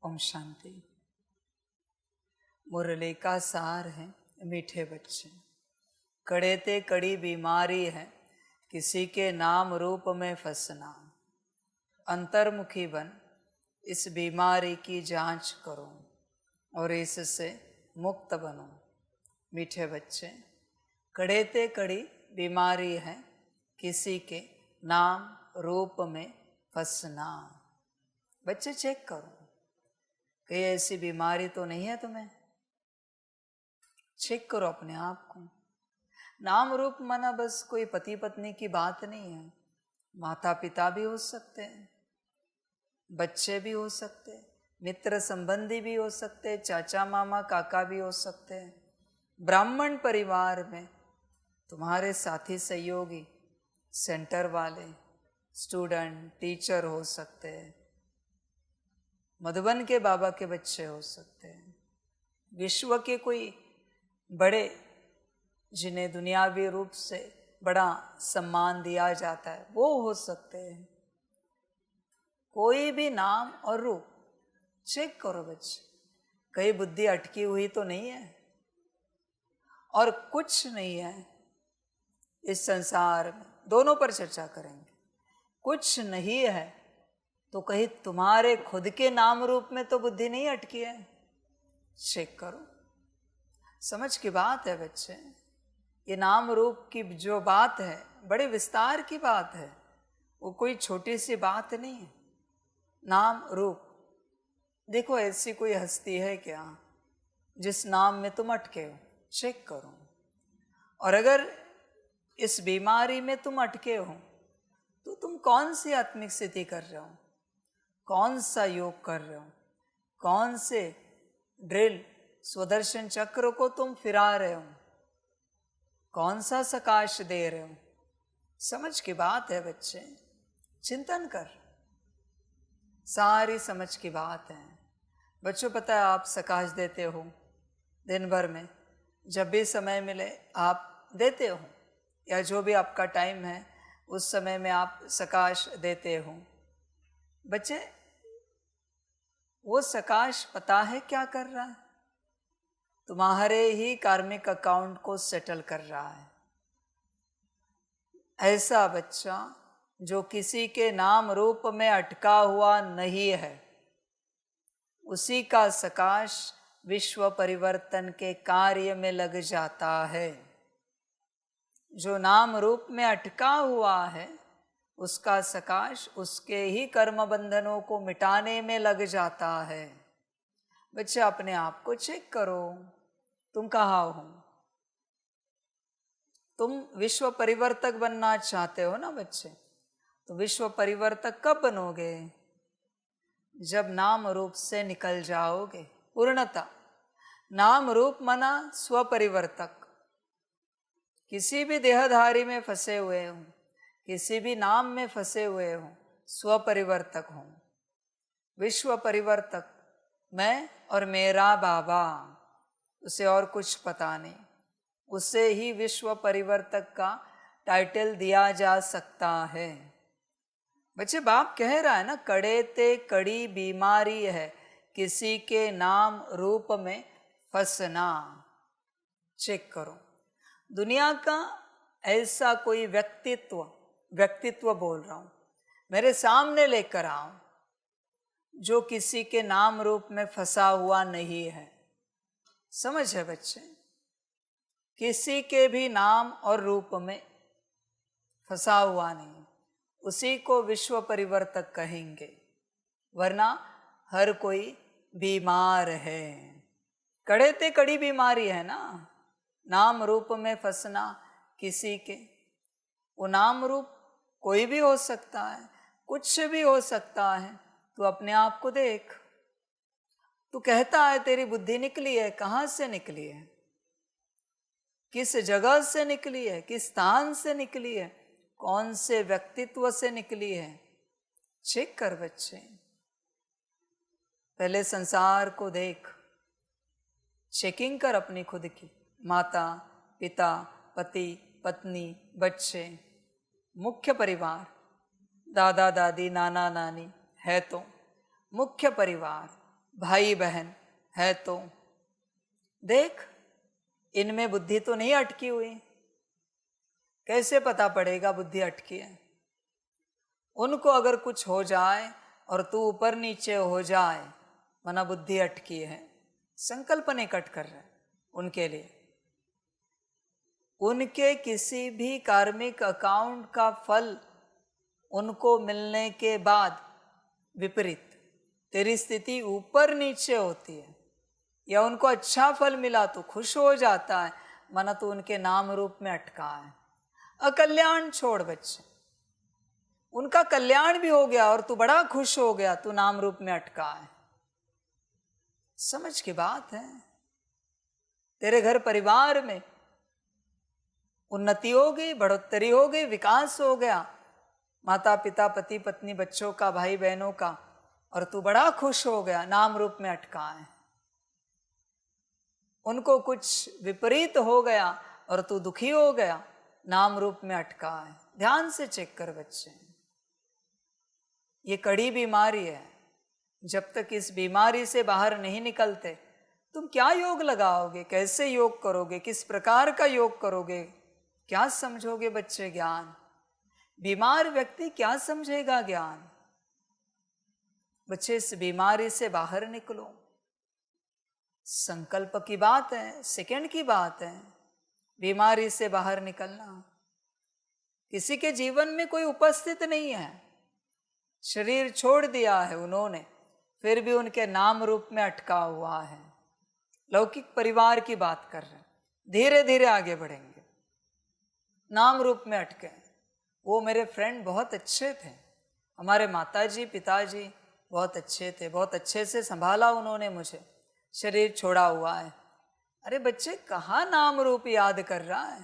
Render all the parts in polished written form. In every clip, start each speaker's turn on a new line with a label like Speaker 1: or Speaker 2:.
Speaker 1: ओम शांति। मुरली का सार है मीठे बच्चे। कड़े ते कड़ी बीमारी है किसी के नाम रूप में फंसना। अंतर्मुखी बन इस बीमारी की जांच करो और इससे मुक्त बनो। मीठे बच्चे, कड़े ते कड़ी बीमारी है किसी के नाम रूप में फंसना। बच्चे चेक करो, कहीं ऐसी बीमारी तो नहीं है तुम्हें। चेक करो अपने आप को। नाम रूप माना बस कोई पति पत्नी की बात नहीं है। माता पिता भी हो सकते हैं, बच्चे भी हो सकते हैं, मित्र संबंधी भी हो सकते हैं, चाचा मामा काका भी हो सकते हैं। ब्राह्मण परिवार में तुम्हारे साथी सहयोगी, सेंटर वाले, स्टूडेंट, टीचर हो सकते हैं। मधुबन के बाबा के बच्चे हो सकते हैं। विश्व के कोई बड़े जिन्हें दुनियावी रूप से बड़ा सम्मान दिया जाता है वो हो सकते हैं। कोई भी नाम और रूप चेक करो बच्चे, कहीं बुद्धि अटकी हुई तो नहीं है। और कुछ नहीं है इस संसार में, दोनों पर चर्चा करेंगे। कुछ नहीं है तो कहीं तुम्हारे खुद के नाम रूप में तो बुद्धि नहीं अटकी है। चेक करो। समझ की बात है बच्चे। ये नाम रूप की जो बात है बड़े विस्तार की बात है, वो कोई छोटी सी बात नहीं है। नाम रूप देखो, ऐसी कोई हस्ती है क्या जिस नाम में तुम अटके हो? चेक करो। और अगर इस बीमारी में तुम अटके हो तो तुम कौन सी आत्मिक स्थिति कर रहे हो, कौन सा योग कर रहे हो, कौन से ड्रिल स्वदर्शन चक्र को तुम फिरा रहे हो, कौन सा सकाश दे रहे हो? समझ की बात है बच्चे, चिंतन कर। सारी समझ की बात है बच्चों। पता है आप सकाश देते हो दिन भर में, जब भी समय मिले आप देते हो, या जो भी आपका टाइम है उस समय में आप सकाश देते हो। बच्चे, वो सकाश पता है क्या कर रहा है? तुम्हारे ही कार्मिक अकाउंट को सेटल कर रहा है। ऐसा बच्चा जो किसी के नाम रूप में अटका हुआ नहीं है, उसी का सकाश विश्व परिवर्तन के कार्य में लग जाता है। जो नाम रूप में अटका हुआ है उसका सकाश उसके ही कर्म बंधनों को मिटाने में लग जाता है। बच्चे अपने आप को चेक करो, तुम कहाँ हो? तुम विश्व परिवर्तक बनना चाहते हो ना बच्चे? तो विश्व परिवर्तक कब बनोगे? जब नाम रूप से निकल जाओगे पूर्णता। नाम रूप मना स्वपरिवर्तक। किसी भी देहधारी में फंसे हुए हो, किसी भी नाम में फंसे हुए हो, स्वपरिवर्तक हो। विश्व परिवर्तक मैं और मेरा बाबा, उसे और कुछ पता नहीं। उसे ही विश्व परिवर्तक का टाइटल दिया जा सकता है। बच्चे, बाप कह रहा है ना, कड़े ते कड़ी बीमारी है किसी के नाम रूप में फंसना। चेक करो। दुनिया का ऐसा कोई व्यक्तित्व बोल रहा हूं, मेरे सामने लेकर आओ जो किसी के नाम रूप में फंसा हुआ नहीं है। समझ है बच्चे? किसी के भी नाम और रूप में फंसा हुआ नहीं, उसी को विश्व परिवर्तक कहेंगे। वरना हर कोई बीमार है। कड़े ते कड़ी बीमारी है ना, नाम रूप में फंसना किसी के। वो नाम रूप कोई भी हो सकता है, कुछ भी हो सकता है। तू अपने आप को देख। तू कहता है तेरी बुद्धि निकली है, कहाँ से निकली है? किस जगह से निकली है? किस स्थान से निकली है? कौन से व्यक्तित्व से निकली है? चेक कर बच्चे। पहले संसार को देख, चेकिंग कर अपनी खुद की। माता पिता, पति पत्नी, बच्चे, मुख्य परिवार, दादा दादी, नाना नानी है तो मुख्य परिवार, भाई बहन है तो देख, इनमें बुद्धि तो नहीं अटकी हुई। कैसे पता पड़ेगा बुद्धि अटकी है? उनको अगर कुछ हो जाए और तू ऊपर नीचे हो जाए, मना बुद्धि अटकी है। संकल्प नहीं कट कर रहे उनके लिए। उनके किसी भी कार्मिक अकाउंट का फल उनको मिलने के बाद विपरीत तेरी स्थिति ऊपर नीचे होती है, या उनको अच्छा फल मिला तो खुश हो जाता है, मना तो उनके नाम रूप में अटका है। अकल्याण छोड़ बच्चे, उनका कल्याण भी हो गया और तू बड़ा खुश हो गया, तू नाम रूप में अटका है। समझ की बात है। तेरे घर परिवार में उन्नति हो गई, बढ़ोतरी हो गई, विकास हो गया, माता पिता पति पत्नी बच्चों का भाई बहनों का, और तू बड़ा खुश हो गया, नाम रूप में अटका है। उनको कुछ विपरीत हो गया और तू दुखी हो गया, नाम रूप में अटका है। ध्यान से चेक कर बच्चे, ये कड़ी बीमारी है। जब तक इस बीमारी से बाहर नहीं निकलते, तुम क्या योग लगाओगे, कैसे योग करोगे, किस प्रकार का योग करोगे, क्या समझोगे बच्चे ज्ञान? बीमार व्यक्ति क्या समझेगा ज्ञान? बच्चे, इस बीमारी से बाहर निकलो। संकल्प की बात है, सेकंड की बात है, बीमारी से बाहर निकलना। किसी के जीवन में कोई उपस्थित नहीं है, शरीर छोड़ दिया है उन्होंने, फिर भी उनके नाम रूप में अटका हुआ है। लौकिक परिवार की बात कर रहे हैं, धीरे धीरे आगे बढ़ेंगे। नाम रूप में अटके। वो मेरे फ्रेंड बहुत अच्छे थे, हमारे माताजी पिताजी बहुत अच्छे थे, बहुत अच्छे से संभाला उन्होंने मुझे, शरीर छोड़ा हुआ है। अरे बच्चे, कहाँ नाम रूप याद कर रहा है?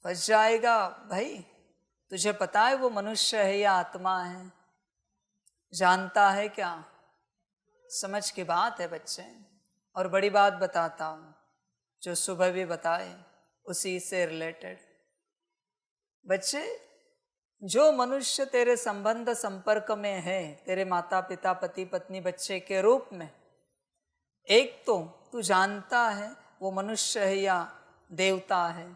Speaker 1: फंस जाएगा भाई। तुझे पता है वो मनुष्य है या आत्मा है? जानता है क्या? समझ की बात है बच्चे। और बड़ी बात बताता हूँ, जो सुबह भी बताए उसी से रिलेटेड। बच्चे, जो मनुष्य तेरे संबंध संपर्क में है, तेरे माता पिता पति पत्नी बच्चे के रूप में, एक तो तू जानता है वो मनुष्य है या देवता है?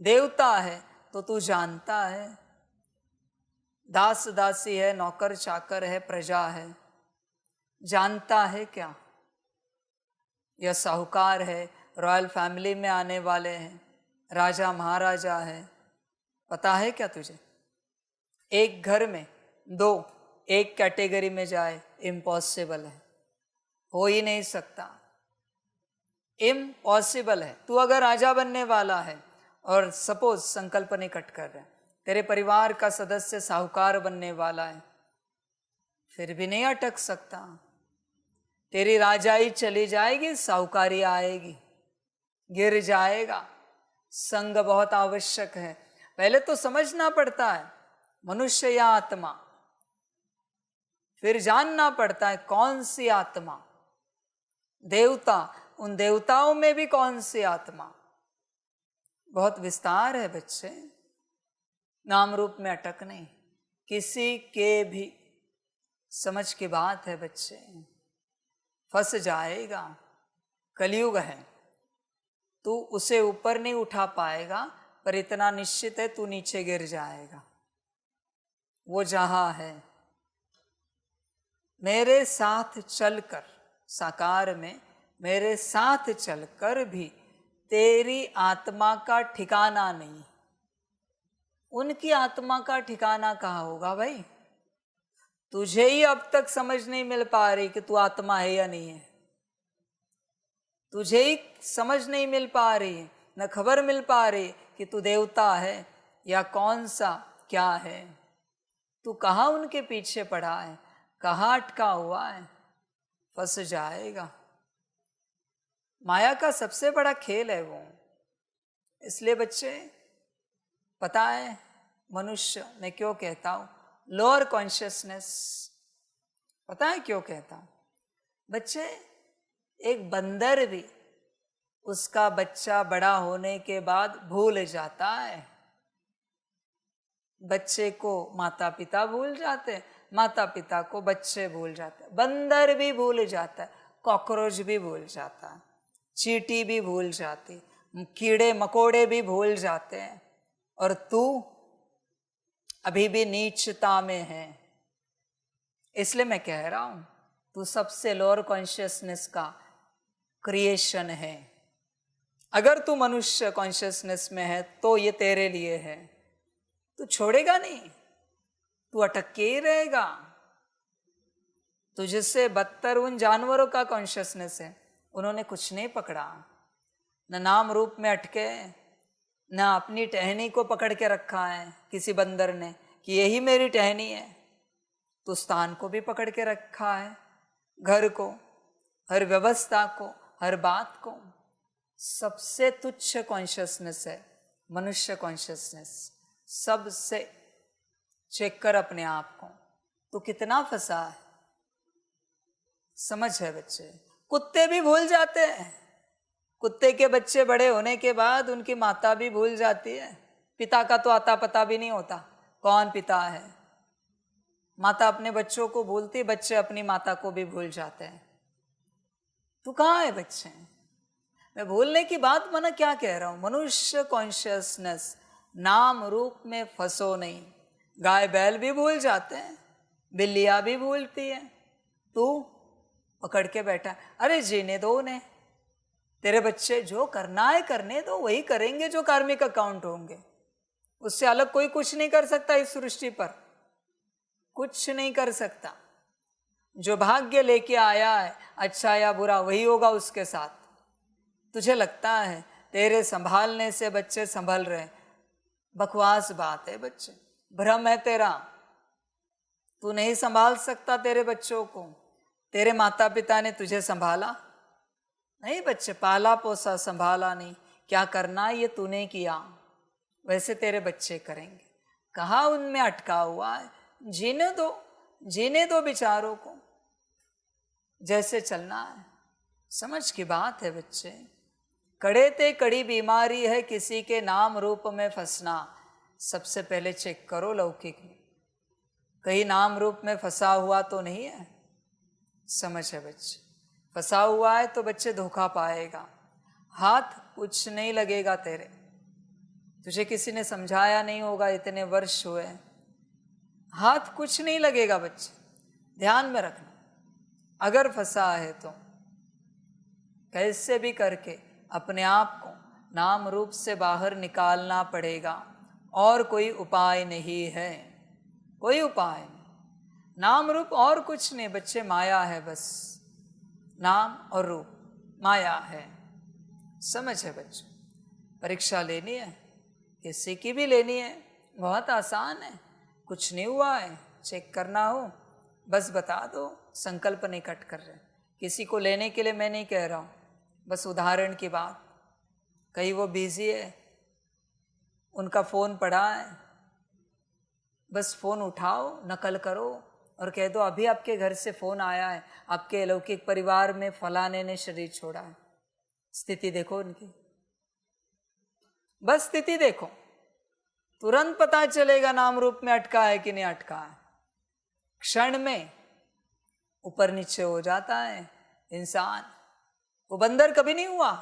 Speaker 1: देवता है तो तू जानता है, दास दासी है, नौकर चाकर है, प्रजा है, जानता है क्या? या साहूकार है, रॉयल फैमिली में आने वाले हैं, राजा महाराजा है, पता है क्या तुझे? एक घर में दो एक कैटेगरी में जाए, इम्पॉसिबल है, हो ही नहीं सकता, इम्पॉसिबल है। तू अगर राजा बनने वाला है और सपोज संकल्प नहीं कट कर रहे, तेरे परिवार का सदस्य साहूकार बनने वाला है, फिर भी नहीं अटक सकता। तेरी राजाई चली जाएगी, साहूकारी आएगी, गिर जाएगा। संग बहुत आवश्यक है। पहले तो समझना पड़ता है मनुष्य या आत्मा, फिर जानना पड़ता है कौन सी आत्मा, देवता, उन देवताओं में भी कौन सी आत्मा। बहुत विस्तार है बच्चे। नाम रूप में अटक नहीं, किसी के भी। समझ की बात है बच्चे, फंस जाएगा। कलयुग है, तू उसे ऊपर नहीं उठा पाएगा, पर इतना निश्चित है तू नीचे गिर जाएगा। वो जहां है, मेरे साथ चलकर, साकार में मेरे साथ चलकर भी तेरी आत्मा का ठिकाना नहीं। उनकी आत्मा का ठिकाना कहाँ होगा भाई? तुझे ही अब तक समझ नहीं मिल पा रही कि तू आत्मा है या नहीं है। तुझे ही समझ नहीं मिल पा रही, न खबर मिल पा रही कि तू देवता है या कौन सा क्या है। तू कहाँ उनके पीछे पड़ा है, कहाँ अटका हुआ है, फंस जाएगा। माया का सबसे बड़ा खेल है वो। इसलिए बच्चे, पता है मनुष्य, मैं क्यों कहता हूँ लोअर कॉन्शियसनेस, पता है क्यों कहता हूँ? बच्चे, एक बंदर भी उसका बच्चा बड़ा होने के बाद भूल जाता है। बच्चे को माता पिता भूल जाते, माता पिता को बच्चे भूल जाते, बंदर भी भूल जाता है, कॉकरोच भी भूल जाता है, चींटी भी भूल जाती, कीड़े मकोड़े भी भूल जाते हैं, और तू अभी भी नीचता में है। इसलिए मैं कह रहा हूं, तू सबसे लोअर कॉन्शियसनेस का क्रिएशन है। अगर तू मनुष्य कॉन्शियसनेस में है तो ये तेरे लिए है, तू छोड़ेगा नहीं, तू अटक के ही रहेगा। तुझसे बदतर उन जानवरों का कॉन्शियसनेस है, उन्होंने कुछ नहीं पकड़ा, न नाम रूप में अटके, न अपनी टहनी को पकड़ के रखा है किसी बंदर ने कि यही मेरी टहनी है। तो स्थान को भी पकड़ के रखा है, घर को, हर व्यवस्था को, हर बात को। सबसे तुच्छ कॉन्शियसनेस है मनुष्य कॉन्शियसनेस। सबसे चेक कर अपने आप को, तो कितना फंसा है। समझ है बच्चे? कुत्ते भी भूल जाते हैं, कुत्ते के बच्चे बड़े होने के बाद उनकी माता भी भूल जाती है, पिता का तो आता पता भी नहीं होता कौन पिता है। माता अपने बच्चों को भूलती, बच्चे अपनी माता को भी भूल जाते हैं। तू कहाँ है बच्चे? मैं भूलने की बात मना क्या कह रहा हूं, मनुष्य कॉन्शियसनेस, नाम रूप में फंसो नहीं। गाय बैल भी भूल जाते हैं, बिल्लियां भी भूलती है, तू पकड़ के बैठा है। अरे जीने दो उन्हें, तेरे बच्चे जो करना है करने दो, वही करेंगे जो कार्मिक अकाउंट होंगे। उससे अलग कोई कुछ नहीं कर सकता इस सृष्टि पर, कुछ नहीं कर सकता। जो भाग्य लेके आया है अच्छा या बुरा वही होगा उसके साथ। तुझे लगता है तेरे संभालने से बच्चे संभल रहे, बकवास बात है बच्चे, भ्रम है तेरा। तू नहीं संभाल सकता तेरे बच्चों को, तेरे माता पिता ने तुझे संभाला नहीं बच्चे, पाला पोसा संभाला नहीं। क्या करना ये तूने किया, वैसे तेरे बच्चे करेंगे। कहाँ उनमें अटका हुआ है, जीने दो, जीने दो बेचारों को, जैसे चलना है। समझ की बात है बच्चे। कड़े ते कड़ी बीमारी है किसी के नाम रूप में फंसना। सबसे पहले चेक करो लौकिक में कहीं नाम रूप में फंसा हुआ तो नहीं है। समझ है बच्चे? फंसा हुआ है तो बच्चे धोखा पाएगा, हाथ कुछ नहीं लगेगा तेरे। तुझे किसी ने समझाया नहीं होगा, इतने वर्ष हुए, हाथ कुछ नहीं लगेगा बच्चे, ध्यान में रखना। अगर फंसा है तो कैसे भी करके अपने आप को नाम रूप से बाहर निकालना पड़ेगा, और कोई उपाय नहीं है, कोई उपाय नहीं। नाम रूप और कुछ नहीं बच्चे, माया है बस, नाम और रूप माया है। समझ है बच्चे? परीक्षा लेनी है, किसी की भी लेनी है, बहुत आसान है, कुछ नहीं हुआ है, चेक करना हो बस बता दो, संकल्प नहीं कट कर रहे। किसी को लेने के लिए मैं नहीं कह रहा हूँ, बस उदाहरण की बात। कहीं वो बिजी है, उनका फ़ोन पड़ा है, बस फ़ोन उठाओ, नकल करो और कह दो अभी आपके घर से फ़ोन आया है, आपके अलौकिक परिवार में फलाने ने शरीर छोड़ा है। स्थिति देखो उनकी, बस स्थिति देखो, तुरंत पता चलेगा नाम रूप में अटका है कि नहीं अटका है। क्षण में ऊपर नीचे हो जाता है इंसान। वो बंदर कभी नहीं हुआ,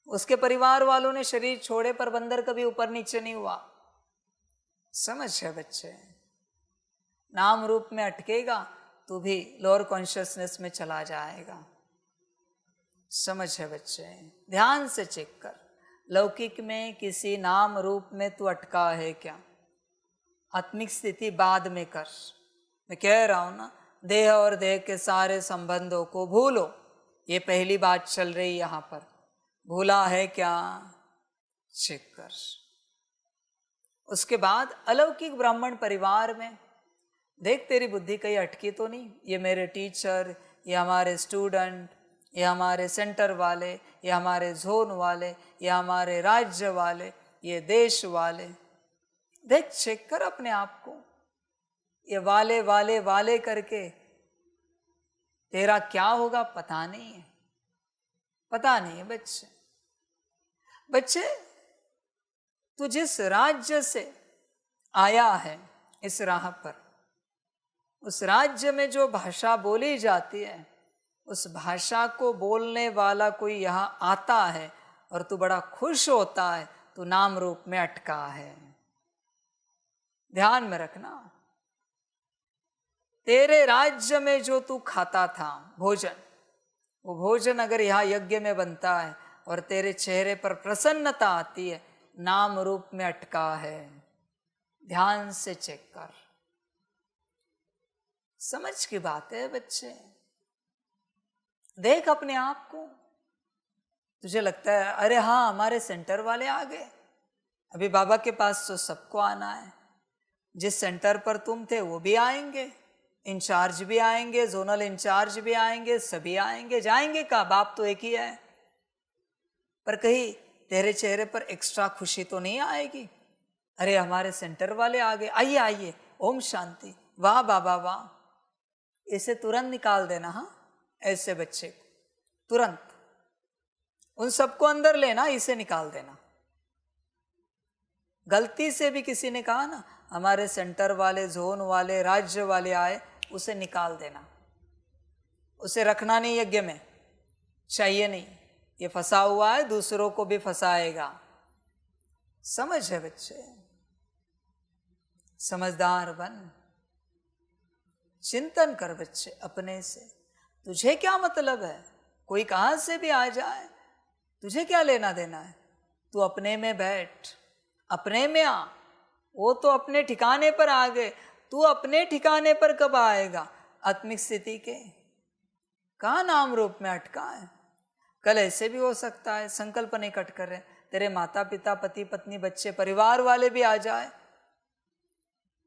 Speaker 1: उसके परिवार वालों ने शरीर छोड़े पर बंदर कभी ऊपर नीचे नहीं हुआ। समझ है बच्चे? नाम रूप में अटकेगा तो भी लोअर कॉन्शियसनेस में चला जाएगा। समझ है बच्चे? ध्यान से चेक कर, लौकिक में किसी नाम रूप में तू अटका है क्या? आत्मिक स्थिति बाद में कर। मैं कह रहा हूं ना, देह और देह के सारे संबंधों को भूलो, ये पहली बात चल रही यहां पर। भूला है क्या? चेक कर। उसके बाद अलौकिक ब्राह्मण परिवार में देख, तेरी बुद्धि कहीं अटकी तो नहीं। ये मेरे टीचर, ये हमारे स्टूडेंट, ये हमारे सेंटर वाले, ये हमारे जोन वाले, ये हमारे राज्य वाले, ये देश वाले, देख चेक कर अपने आप को। ये वाले वाले वाले करके तेरा क्या होगा पता नहीं है, पता नहीं है बच्चे। बच्चे, तू जिस राज्य से आया है इस राह पर, उस राज्य में जो भाषा बोली जाती है उस भाषा को बोलने वाला कोई यहाँ आता है और तू बड़ा खुश होता है, तू नाम रूप में अटका है। ध्यान में रखना, तेरे राज्य में जो तू खाता था भोजन, वो भोजन अगर यहाँ यज्ञ में बनता है और तेरे चेहरे पर प्रसन्नता आती है, नाम रूप में अटका है। ध्यान से चेक कर। समझ की बात है बच्चे, देख अपने आप को। तुझे लगता है अरे हाँ हमारे सेंटर वाले आ गए, अभी बाबा के पास तो सबको आना है, जिस सेंटर पर तुम थे वो भी आएंगे, इंचार्ज भी आएंगे, जोनल इंचार्ज भी आएंगे, सभी आएंगे। जाएंगे का बाप तो एक ही है, पर कहीं तेरे चेहरे पर एक्स्ट्रा खुशी तो नहीं आएगी? अरे हमारे सेंटर वाले आ गए, आइए आइए, ओम शांति, वाह बाबा वाह। इसे तुरंत निकाल देना। हाँ, ऐसे बच्चे को तुरंत, उन सबको अंदर लेना, इसे निकाल देना। गलती से भी किसी ने कहा ना हमारे सेंटर वाले, जोन वाले, राज्य वाले आए, उसे निकाल देना, उसे रखना नहीं यज्ञ में, चाहिए नहीं। ये फंसा हुआ है, दूसरों को भी फंसाएगा। समझ है बच्चे, समझदार बन, चिंतन कर बच्चे अपने से। तुझे क्या मतलब है, कोई कहां से भी आ जाए, तुझे क्या लेना देना है? तू अपने में बैठ, अपने में आ। वो तो अपने ठिकाने पर आ गए, तू अपने ठिकाने पर कब आएगा? आत्मिक स्थिति के कहाँ नाम रूप में अटका है। कल ऐसे भी हो सकता है, संकल्प नहीं कट कर रहे, तेरे माता पिता, पति पत्नी, बच्चे, परिवार वाले भी आ जाए।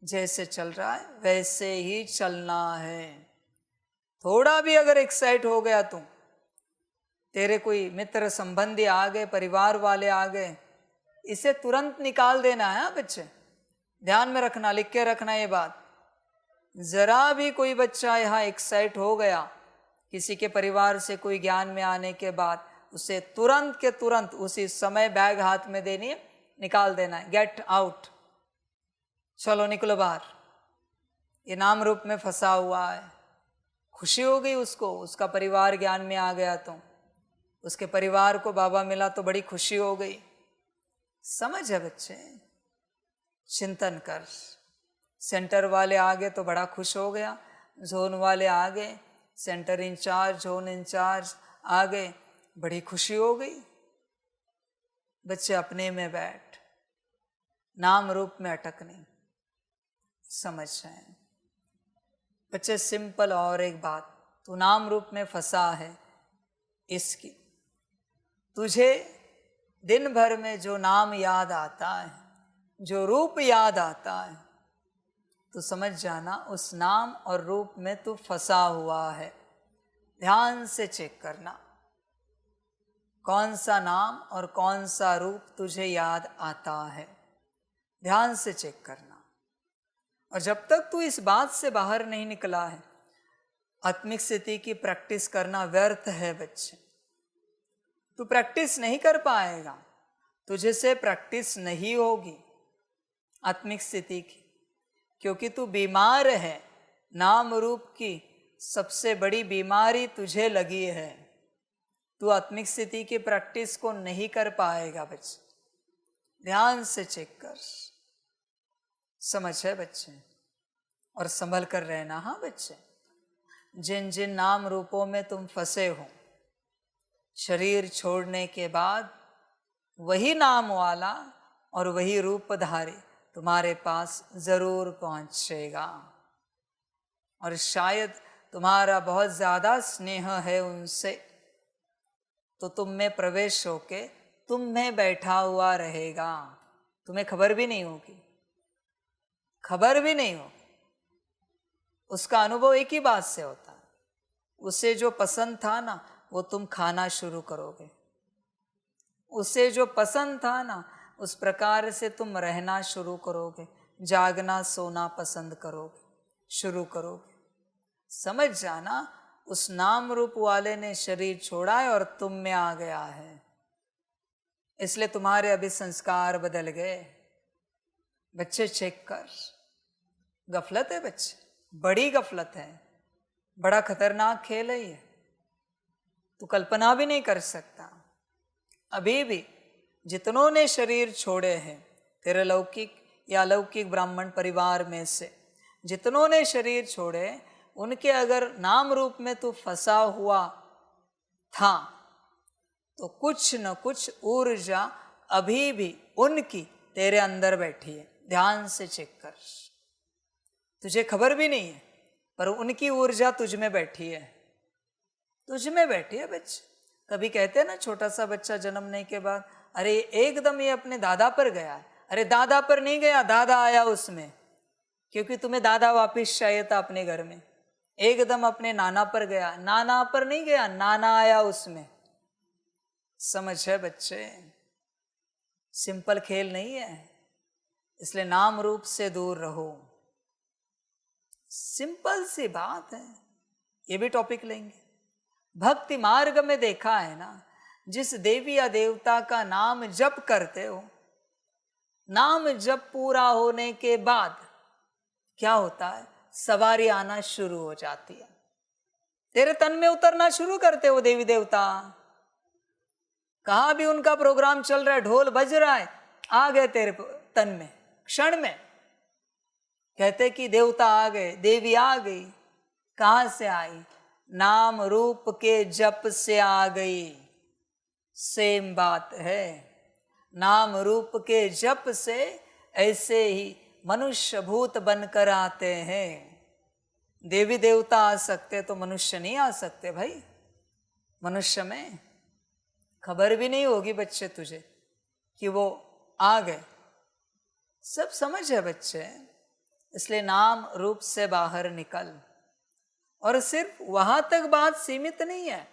Speaker 1: जैसे चल रहा है वैसे ही चलना है। थोड़ा भी अगर एक्साइट हो गया तू, तेरे कोई मित्र संबंधी आ गए, परिवार वाले आ गए, इसे तुरंत निकाल देना है बच्चे। ध्यान में रखना, लिख के रखना ये बात। जरा भी कोई बच्चा यहाँ एक्साइट हो गया किसी के परिवार से कोई ज्ञान में आने के बाद, उसे तुरंत के तुरंत उसी समय बैग हाथ में देनी है, निकाल देना है। गेट आउट, चलो निकलो बाहर, ये नाम रूप में फंसा हुआ है। खुशी हो गई उसको, उसका परिवार ज्ञान में आ गया तो, उसके परिवार को बाबा मिला तो बड़ी खुशी हो गई। समझ है बच्चे, चिंतन कर। सेंटर वाले आ गए तो बड़ा खुश हो गया, जोन वाले आ गए, सेंटर इंचार्ज, जोन इंचार्ज आ गए, बड़ी खुशी हो गई। बच्चे अपने में बैठ, नाम रूप में अटक नहीं। समझ रहे बच्चे, सिंपल। और एक बात, तू नाम रूप में फंसा है इसकी, तुझे दिन भर में जो नाम याद आता है, जो रूप याद आता है, तो समझ जाना उस नाम और रूप में तू फंसा हुआ है। ध्यान से चेक करना कौन सा नाम और कौन सा रूप तुझे याद आता है। ध्यान से चेक करना। और जब तक तू इस बात से बाहर नहीं निकला है, आत्मिक स्थिति की प्रैक्टिस करना व्यर्थ है बच्चे। तू प्रैक्टिस नहीं कर पाएगा, तुझे से प्रैक्टिस नहीं होगी आत्मिक स्थिति की, क्योंकि तू बीमार है। नाम रूप की सबसे बड़ी बीमारी तुझे लगी है। तू आत्मिक स्थिति की प्रैक्टिस को नहीं कर पाएगा बच्चे। ध्यान से चेक कर। समझ है बच्चे, और संभल कर रहना। हाँ बच्चे, जिन जिन नाम रूपों में तुम फंसे हो, शरीर छोड़ने के बाद वही नाम वाला और वही रूपधारी तुम्हारे पास जरूर पहुंचेगा। और शायद तुम्हारा बहुत ज्यादा स्नेह है उनसे, तो तुम में प्रवेश होके तुम में बैठा हुआ रहेगा। तुम्हें खबर भी नहीं होगी, खबर भी नहीं होगी। उसका अनुभव एक ही बात से होता है, उसे जो पसंद था ना वो तुम खाना शुरू करोगे, उसे जो पसंद था ना उस प्रकार से तुम रहना शुरू करोगे, जागना सोना पसंद करोगे, शुरू करोगे। समझ जाना, उस नाम रूप वाले ने शरीर छोड़ा है और तुम में आ गया है, इसलिए तुम्हारे अभी संस्कार बदल गए। बच्चे चेक कर, गफलत है बच्चे, बड़ी गफलत है, बड़ा खतरनाक खेल है ये, तू कल्पना भी नहीं कर सकता। अभी भी जितनों ने शरीर छोड़े हैं तेरे लौकिक या अलौकिक ब्राह्मण परिवार में से, जितनों ने शरीर छोड़े, उनके अगर नाम रूप में तू फंसा हुआ था तो कुछ न कुछ ऊर्जा अभी भी उनकी तेरे अंदर बैठी है। ध्यान से चेक कर, तुझे खबर भी नहीं है पर उनकी ऊर्जा तुझ में बैठी है, तुझ में बैठी है बच्चे। कभी कहते हैं ना, छोटा सा बच्चा जन्मने के बाद, अरे एकदम ये अपने दादा पर गया है। अरे दादा पर नहीं गया, दादा आया उसमें, क्योंकि तुम्हें दादा वापिस चाहिए था अपने घर में। एकदम अपने नाना पर गया, नाना पर नहीं गया, नाना आया उसमें। समझ है बच्चे, सिंपल खेल नहीं है, इसलिए नाम रूप से दूर रहो। सिंपल सी बात है, ये भी टॉपिक लेंगे। भक्ति मार्ग में देखा है ना, जिस देवी या देवता का नाम जप करते हो, नाम जप पूरा होने के बाद क्या होता है, सवारी आना शुरू हो जाती है, तेरे तन में उतरना शुरू करते हो देवी देवता। कहाँ भी उनका प्रोग्राम चल रहा है, ढोल बज रहा है, आ गए तेरे तन में क्षण में। कहते कि देवता आ गए, देवी आ गई। कहाँ से आई? नाम रूप के जप से आ गई। सेम बात है, नाम रूप के जप से ऐसे ही मनुष्य भूत बनकर आते हैं। देवी देवता आ सकते तो मनुष्य नहीं आ सकते भाई। मनुष्य में खबर भी नहीं होगी बच्चे तुझे कि वो आ गए। सब समझ है बच्चे, इसलिए नाम रूप से बाहर निकल। और सिर्फ वहां तक बात सीमित नहीं है।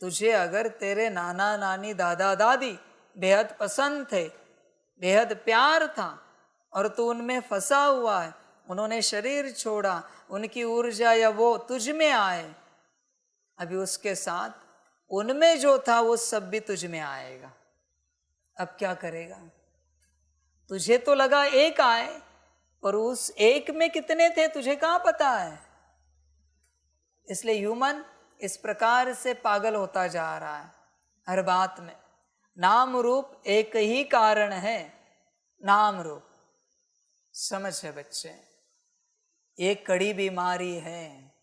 Speaker 1: तुझे अगर तेरे नाना नानी दादा दादी बेहद पसंद थे, बेहद प्यार था, और तू उनमें फंसा हुआ है, उन्होंने शरीर छोड़ा, उनकी ऊर्जा या वो तुझ में आए, अभी उसके साथ उनमें जो था वो सब भी तुझ में आएगा। अब क्या करेगा? तुझे तो लगा एक आए, पर उस एक में कितने थे तुझे कहाँ पता है। इसलिए ह्यूमन इस प्रकार से पागल होता जा रहा है हर बात में। नाम रूप एक ही कारण है, नाम रूप। समझ है बच्चे, एक कड़ी बीमारी है,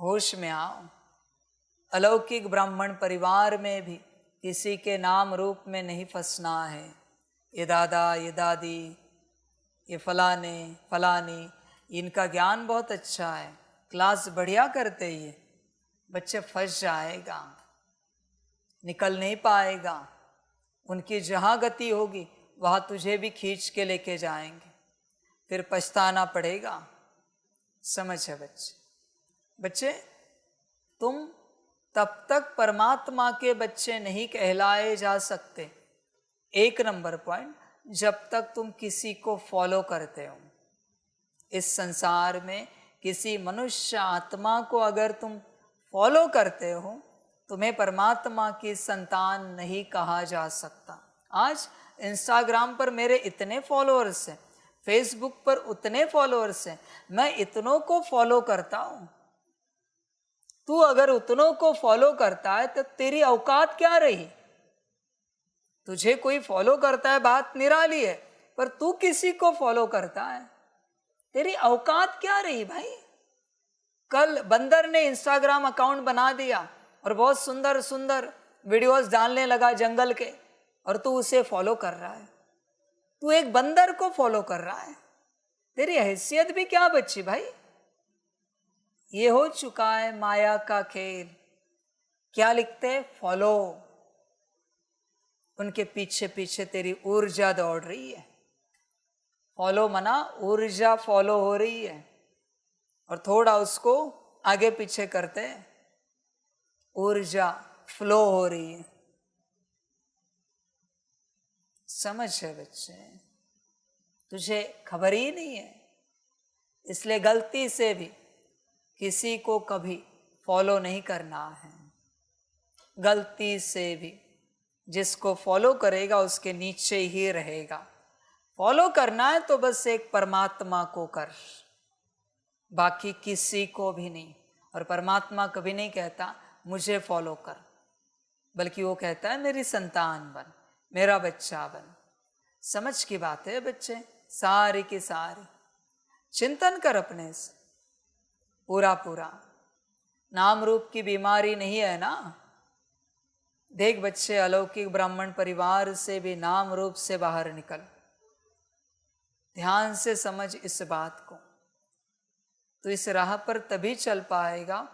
Speaker 1: होश में आओ। अलौकिक ब्राह्मण परिवार में भी किसी के नाम रूप में नहीं फंसना है। ये दादा, ये दादी, ये फलाने फलानी, इनका ज्ञान बहुत अच्छा है, क्लास बढ़िया करते ही है, बच्चे फंस जाएगा, निकल नहीं पाएगा। उनकी जहाँ गति होगी वहाँ तुझे भी खींच के लेके जाएंगे, फिर पछताना पड़ेगा। समझ है बच्चे? बच्चे तुम तब तक परमात्मा के बच्चे नहीं कहलाए जा सकते, एक नंबर पॉइंट, जब तक तुम किसी को फॉलो करते हो। इस संसार में किसी मनुष्य आत्मा को अगर तुम फॉलो करते हो, तुम्हें परमात्मा की संतान नहीं कहा जा सकता। आज इंस्टाग्राम पर मेरे इतने फॉलोअर्स हैं, फेसबुक पर उतने फॉलोअर्स हैं, मैं इतनों को फॉलो करता हूँ। तू अगर उतनों को फॉलो करता है तो तेरी औकात क्या रही? तुझे कोई फॉलो करता है बात निराली है, पर तू किसी को फॉलो करता है, तेरी औकात क्या रही भाई? कल बंदर ने इंस्टाग्राम अकाउंट बना दिया और बहुत सुंदर सुंदर वीडियोस डालने लगा जंगल के, और तू उसे फॉलो कर रहा है। तू एक बंदर को फॉलो कर रहा है, तेरी हैसियत भी क्या बची भाई? ये हो चुका है माया का खेल। क्या लिखते? फॉलो। उनके पीछे पीछे तेरी ऊर्जा दौड़ रही है। फॉलो मना ऊर्जा फॉलो हो रही है, और थोड़ा उसको आगे पीछे करते ऊर्जा फ्लो हो रही है। समझ है बच्चे? तुझे खबर ही नहीं है, इसलिए गलती से भी किसी को कभी फॉलो नहीं करना है। गलती से भी जिसको फॉलो करेगा उसके नीचे ही रहेगा, फॉलो करना है तो बस एक परमात्मा को कर, बाकी किसी को भी नहीं। और परमात्मा कभी नहीं कहता मुझे फॉलो कर, बल्कि वो कहता है मेरी संतान बन, मेरा बच्चा बन। समझ की बात है बच्चे, सारी की सारी चिंतन कर अपने से पूरा पूरा। नाम रूप की बीमारी नहीं है ना। देख बच्चे, अलौकिक ब्राह्मण परिवार से भी नाम रूप से बाहर निकल। ध्यान से समझ इस बात को। तो इस राह पर तभी चल पाएगा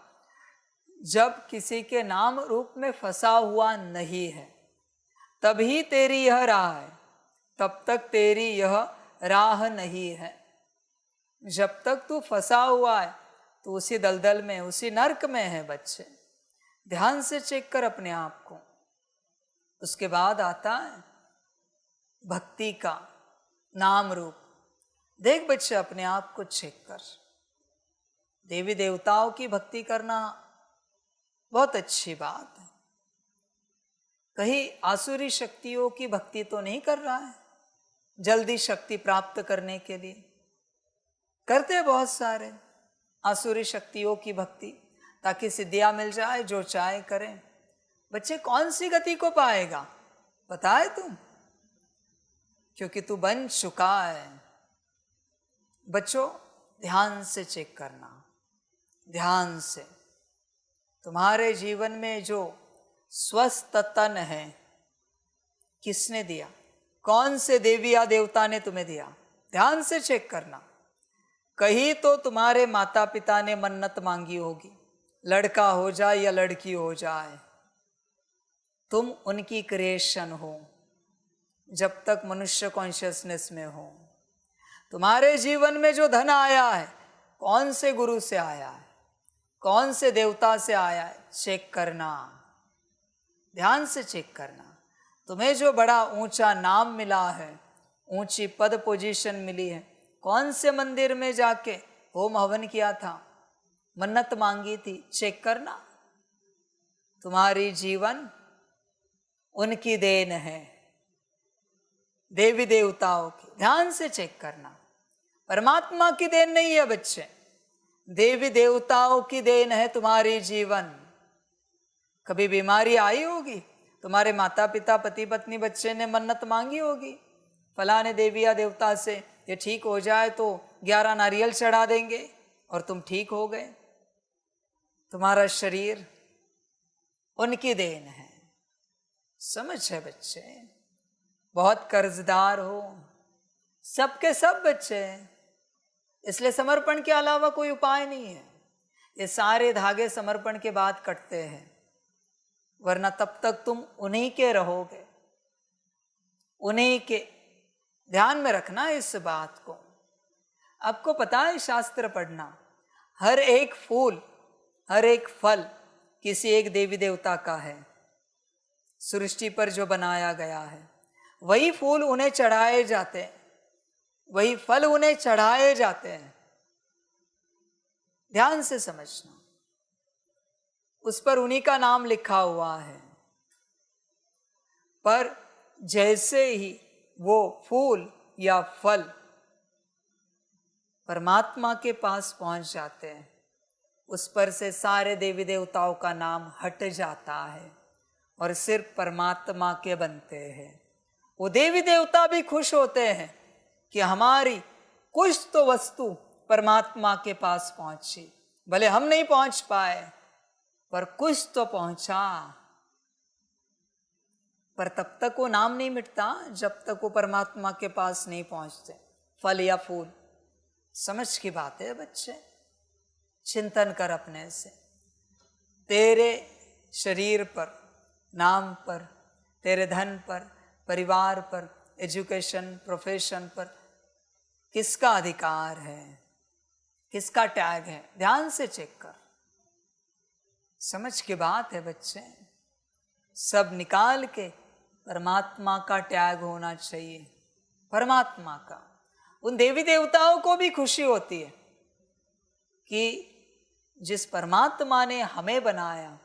Speaker 1: जब किसी के नाम रूप में फंसा हुआ नहीं है, तभी तेरी यह राह है। तब तक तेरी यह राह नहीं है। जब तक तू फंसा हुआ है तो उसी दलदल में, उसी नर्क में है बच्चे। ध्यान से चेक कर अपने आप को। उसके बाद आता है भक्ति का नाम रूप। देख बच्चे, अपने आप को चेक कर। देवी देवताओं की भक्ति करना बहुत अच्छी बात है। कहीं आसुरी शक्तियों की भक्ति तो नहीं कर रहा है जल्दी शक्ति प्राप्त करने के लिए? करते हैं बहुत सारे आसुरी शक्तियों की भक्ति ताकि सिद्धियां मिल जाए, जो चाहे करें। बच्चे, कौन सी गति को पाएगा पता है तुम? क्योंकि तू बन चुका है। बच्चों, ध्यान से चेक करना, ध्यान से। तुम्हारे जीवन में जो स्वस्थ तन है किसने दिया? कौन से देवी या देवता ने तुम्हें दिया? ध्यान से चेक करना। कहीं तो तुम्हारे माता पिता ने मन्नत मांगी होगी, लड़का हो जाए या लड़की हो जाए। तुम उनकी क्रिएशन हो जब तक मनुष्य कॉन्शियसनेस में हो। तुम्हारे जीवन में जो धन आया है कौन से गुरु से आया है, कौन से देवता से आया है? चेक करना, ध्यान से चेक करना। तुम्हें जो बड़ा ऊंचा नाम मिला है, ऊंची पद पोजीशन मिली है, कौन से मंदिर में जाके होम हवन किया था, मन्नत मांगी थी? चेक करना। तुम्हारी जीवन उनकी देन है, देवी देवताओं की। ध्यान से चेक करना। परमात्मा की देन नहीं है बच्चे, देवी देवताओं की देन है तुम्हारी जीवन। कभी बीमारी आई होगी, तुम्हारे माता पिता, पति पत्नी, बच्चे ने मन्नत मांगी होगी, फलाने देवी या देवता से ये ठीक हो जाए तो 11 नारियल चढ़ा देंगे, और तुम ठीक हो गए। तुम्हारा शरीर उनकी देन है। समझ है बच्चे? बहुत कर्जदार हो सबके सब बच्चे, इसलिए समर्पण के अलावा कोई उपाय नहीं है। ये सारे धागे समर्पण के बाद कटते हैं, वरना तब तक तुम उन्हीं के रहोगे, उन्हीं के। ध्यान में रखना इस बात को। आपको पता है शास्त्र पढ़ना, हर एक फूल, हर एक फल किसी एक देवी देवता का है। सृष्टि पर जो बनाया गया है वही फूल उन्हें चढ़ाए जाते हैं, वही फल उन्हें चढ़ाए जाते हैं। ध्यान से समझना, उस पर उन्हीं का नाम लिखा हुआ है। पर जैसे ही वो फूल या फल परमात्मा के पास पहुंच जाते हैं, उस पर से सारे देवी देवताओं का नाम हट जाता है और सिर्फ परमात्मा के बनते हैं। वो देवी देवता भी खुश होते हैं कि हमारी कुछ तो वस्तु परमात्मा के पास पहुंची। भले हम नहीं पहुंच पाए, पर कुछ तो पहुंचा। पर तब तक वो नाम नहीं मिटता जब तक वो परमात्मा के पास नहीं पहुंचते, फल या फूल। समझ की बात है बच्चे? चिंतन कर अपने से। तेरे शरीर पर, नाम पर, तेरे धन पर, परिवार पर, एजुकेशन, प्रोफेशन पर किसका अधिकार है, किसका टैग है? ध्यान से चेक कर। समझ की बात है बच्चे? सब निकाल के परमात्मा का टैग होना चाहिए, परमात्मा का। उन देवी देवताओं को भी खुशी होती है कि जिस परमात्मा ने हमें बनाया,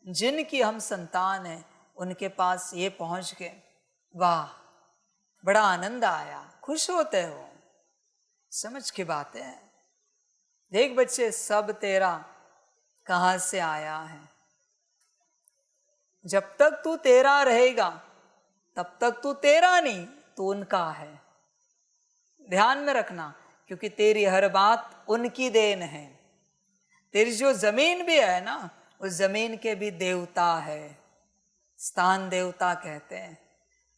Speaker 1: जिनकी हम संतान हैं, उनके पास ये पहुंच गए। वाह, बड़ा आनंद आया, खुश होते हो। समझ की बात है। देख बच्चे, सब तेरा कहाँ से आया है। जब तक तू तेरा रहेगा तब तक तू तेरा नहीं, तू उनका है। ध्यान में रखना, क्योंकि तेरी हर बात उनकी देन है। तेरी जो जमीन भी है ना, उस जमीन के भी देवता है, स्थान देवता कहते हैं।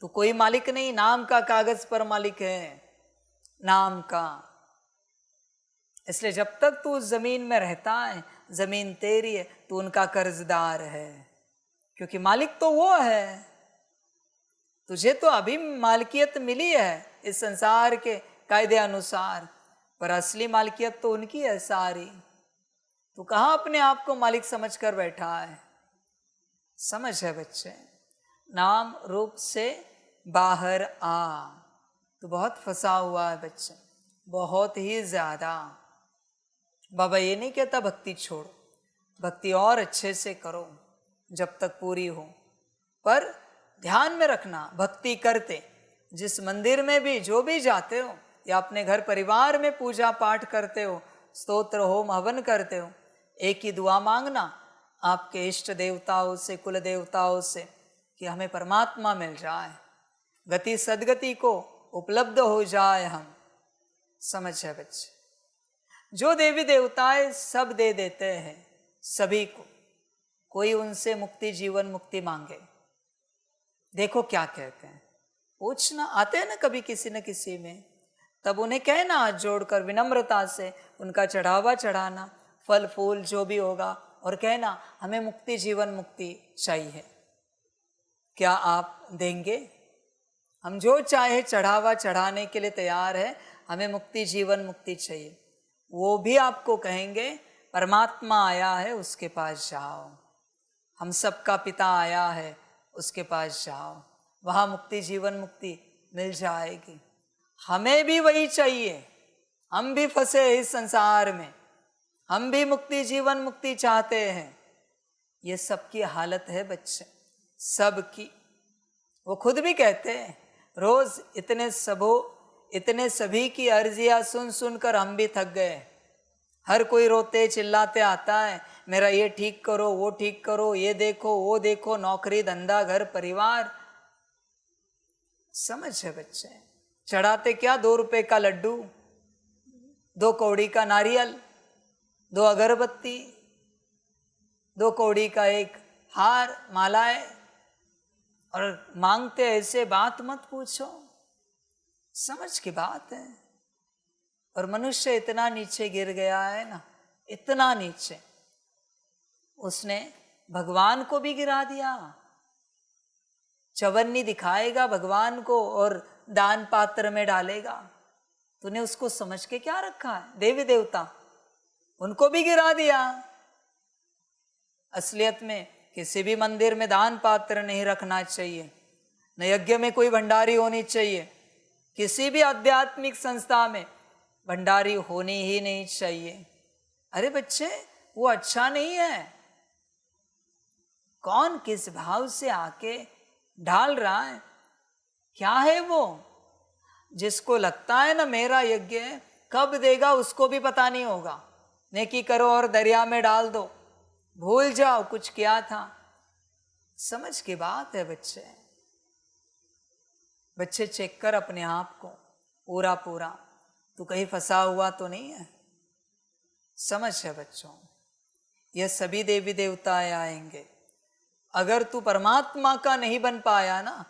Speaker 1: तो कोई मालिक नहीं, नाम का कागज पर मालिक है, नाम का। इसलिए जब तक तू उस जमीन में रहता है, जमीन तेरी है, तू उनका कर्जदार है, क्योंकि मालिक तो वो है। तुझे तो अभी मालिकियत मिली है इस संसार के कायदे अनुसार, पर असली मालिकियत तो उनकी है सारी। तू कहाँ अपने आप को मालिक समझ कर बैठा है। समझ है बच्चे, नाम रूप से बाहर आ। तो बहुत फंसा हुआ है बच्चे, बहुत ही ज्यादा। बाबा ये नहीं कहता भक्ति छोड़ो, भक्ति और अच्छे से करो जब तक पूरी हो। पर ध्यान में रखना, भक्ति करते जिस मंदिर में भी जो भी जाते हो, या अपने घर परिवार में पूजा पाठ करते हो, स्तोत्र होम हवन करते हो, एक ही दुआ मांगना आपके इष्ट देवताओं से, कुल देवताओं से, कि हमें परमात्मा मिल जाए, गति सदगति को उपलब्ध हो जाए हम। समझ है बच्चे, जो देवी देवताएं सब दे देते हैं सभी को, कोई उनसे मुक्ति, जीवन मुक्ति मांगे, देखो क्या कहते हैं। पूछना आते हैं ना कभी किसी न किसी में, तब उन्हें कहना हाथ जोड़कर विनम्रता से, उनका चढ़ावा चढ़ाना, फल फूल जो भी होगा, और कहना हमें मुक्ति, जीवन मुक्ति चाहिए, क्या आप देंगे? हम जो चाहे चढ़ावा चढ़ाने के लिए तैयार है, हमें मुक्ति, जीवन मुक्ति चाहिए। वो भी आपको कहेंगे परमात्मा आया है, उसके पास जाओ, हम सबका पिता आया है, उसके पास जाओ, वहाँ मुक्ति, जीवन मुक्ति मिल जाएगी। हमें भी वही चाहिए, हम भी फंसे इस संसार में, हम भी मुक्ति, जीवन मुक्ति चाहते हैं। ये सबकी हालत है बच्चे, सबकी। वो खुद भी कहते हैं, रोज इतने सभी की अर्जियां सुन सुनकर हम भी थक गए। हर कोई रोते चिल्लाते आता है, मेरा ये ठीक करो, वो ठीक करो, ये देखो, वो देखो, नौकरी धंधा घर परिवार। समझ है बच्चे, चढ़ाते क्या, 2 रुपए का लड्डू, 2 कौड़ी का नारियल, 2 अगरबत्ती, 2 कौड़ी का एक हार, मालाएं, और मांगते ऐसे, बात मत पूछो। समझ की बात है। और मनुष्य इतना नीचे गिर गया है ना, इतना नीचे, उसने भगवान को भी गिरा दिया। चवन्नी दिखाएगा भगवान को और दान पात्र में डालेगा। तूने उसको समझ के क्या रखा है? देवी देवता, उनको भी गिरा दिया। असलियत में किसी भी मंदिर में दान पात्र नहीं रखना चाहिए, न यज्ञ में कोई भंडारी होनी चाहिए, किसी भी आध्यात्मिक संस्था में भंडारी होनी ही नहीं चाहिए। अरे बच्चे, वो अच्छा नहीं है। कौन किस भाव से आके ढाल रहा है, क्या है वो? जिसको लगता है ना मेरा यज्ञ कब देगा उसको भी पता नहीं होगा। नेकी करो और दरिया में डाल दो, भूल जाओ कुछ किया था। समझ की बात है बच्चे। बच्चे चेक कर अपने आप को पूरा पूरा, तू कहीं फंसा हुआ तो नहीं है। समझ है बच्चों, ये सभी देवी देवताएं आएंगे। अगर तू परमात्मा का नहीं बन पाया ना,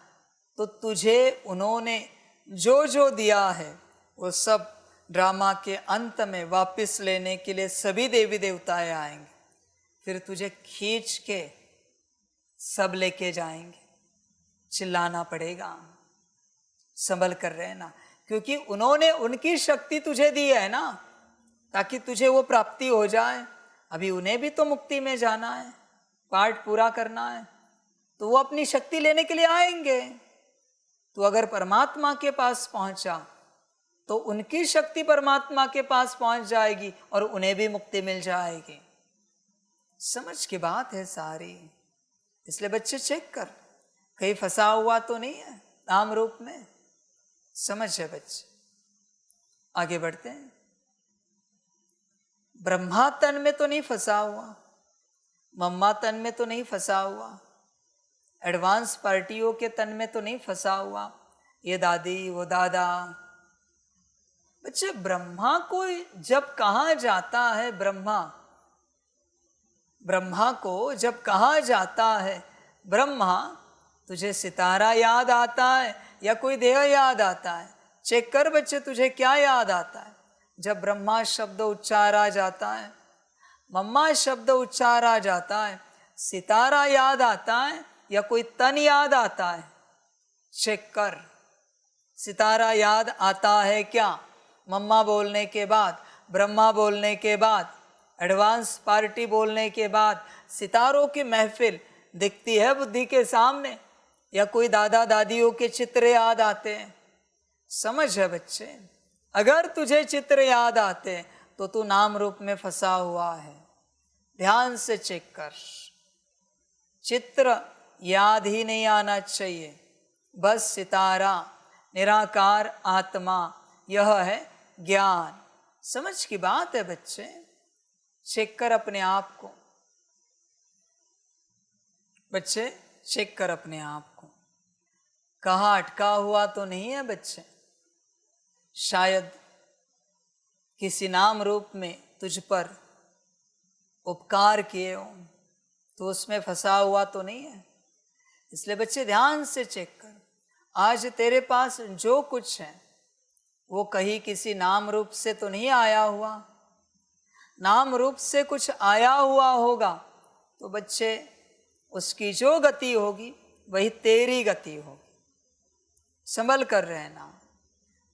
Speaker 1: तो तुझे उन्होंने जो जो दिया है वो सब ड्रामा के अंत में वापस लेने के लिए सभी देवी देवताएं आएंगे। फिर तुझे खींच के सब लेके जाएंगे। चिल्लाना पड़ेगा, संभल कर रहना, क्योंकि उन्होंने उनकी शक्ति तुझे दी है ना, ताकि तुझे वो प्राप्ति हो जाए। अभी उन्हें भी तो मुक्ति में जाना है, पाठ पूरा करना है, तो वो अपनी शक्ति लेने के लिए आएंगे। तो अगर परमात्मा के पास पहुंचा तो उनकी शक्ति परमात्मा के पास पहुंच जाएगी और उन्हें भी मुक्ति मिल जाएगी। समझ की बात है सारी। इसलिए बच्चे चेक कर, कहीं फंसा हुआ तो नहीं है नाम रूप में। समझ है बच्चे। आगे बढ़ते हैं। ब्रह्मा तन में तो नहीं फंसा हुआ, मम्मा तन में तो नहीं फंसा हुआ, एडवांस पार्टियों के तन में तो नहीं फंसा हुआ, ये दादी वो दादा। बच्चे ब्रह्मा को जब कहा जाता है, ब्रह्मा को जब कहा जाता है ब्रह्मा, तुझे सितारा याद आता है या कोई देह याद आता है? चेक कर बच्चे, तुझे क्या याद आता है जब ब्रह्मा शब्द उच्चारा जाता है, मम्मा शब्द उच्चारा जाता है? सितारा याद आता है या कोई तन याद आता है? चेक कर, सितारा याद आता है क्या? मम्मा बोलने के बाद, ब्रह्मा बोलने के बाद, एडवांस पार्टी बोलने के बाद सितारों की महफिल दिखती है बुद्धि के सामने, या कोई दादा दादियों के चित्र याद आते हैं? समझ है बच्चे, अगर तुझे चित्र याद आते तो तू नाम रूप में फंसा हुआ है। ध्यान से चेक कर, चित्र याद ही नहीं आना चाहिए, बस सितारा, निराकार आत्मा, यह है ज्ञान। समझ की बात है बच्चे, चेक कर अपने आप को बच्चे, चेक कर अपने आप को, कहाँ अटका हुआ तो नहीं है बच्चे? शायद किसी नाम रूप में तुझ पर उपकार किए हो तो उसमें फंसा हुआ तो नहीं है? इसलिए बच्चे ध्यान से चेक कर, आज तेरे पास जो कुछ है वो कहीं किसी नाम रूप से तो नहीं आया हुआ। नाम रूप से कुछ आया हुआ होगा तो बच्चे उसकी जो गति होगी वही तेरी गति होगी। संभल कर रहना,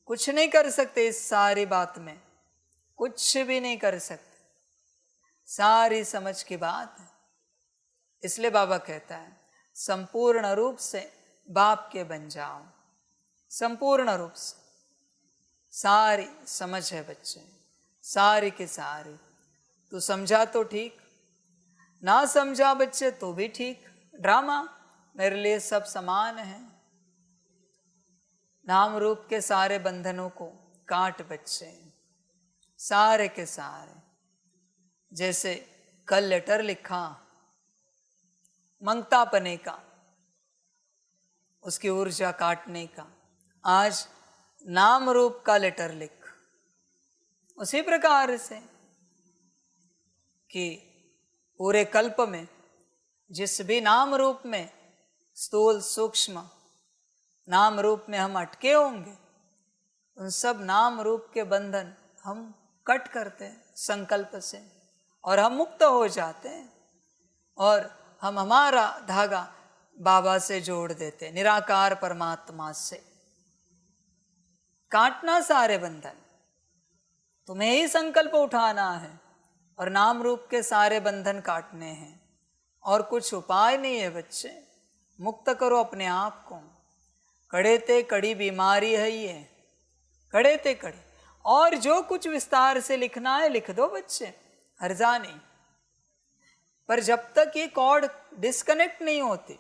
Speaker 1: कुछ नहीं कर सकते इस सारी बात में, कुछ भी नहीं कर सकते, सारी समझ की बात है। इसलिए बाबा कहता है संपूर्ण रूप से बाप के बन जाओ, संपूर्ण रूप से। सारी समझ है बच्चे, सारी की सारी। तू समझा तो ठीक, ना समझा बच्चे तो भी ठीक, ड्रामा, मेरे लिए सब समान है। नाम रूप के सारे बंधनों को काट बच्चे, सारे के सारे। जैसे कल लेटर लिखा मंगतापने का, उसकी ऊर्जा काटने का, आज नाम रूप का लेटर लिख। उसी प्रकार से कि पूरे कल्प में जिस भी नाम रूप में, स्थूल सूक्ष्म नाम रूप में हम अटके होंगे, उन सब नाम रूप के बंधन हम कट करते हैं संकल्प से, और हम मुक्त हो जाते हैं, और हम हमारा धागा बाबा से जोड़ देते हैं, निराकार परमात्मा से। काटना सारे बंधन, तुम्हें ही संकल्प उठाना है और नाम रूप के सारे बंधन काटने हैं, और कुछ उपाय नहीं है बच्चे। मुक्त करो अपने आप को। कड़े ते कड़ी बीमारी है ये, कड़े ते कड़ी। और जो कुछ विस्तार से लिखना है लिख दो बच्चे, हर्जा नहीं। पर जब तक ये कॉर्ड डिस्कनेक्ट नहीं होती,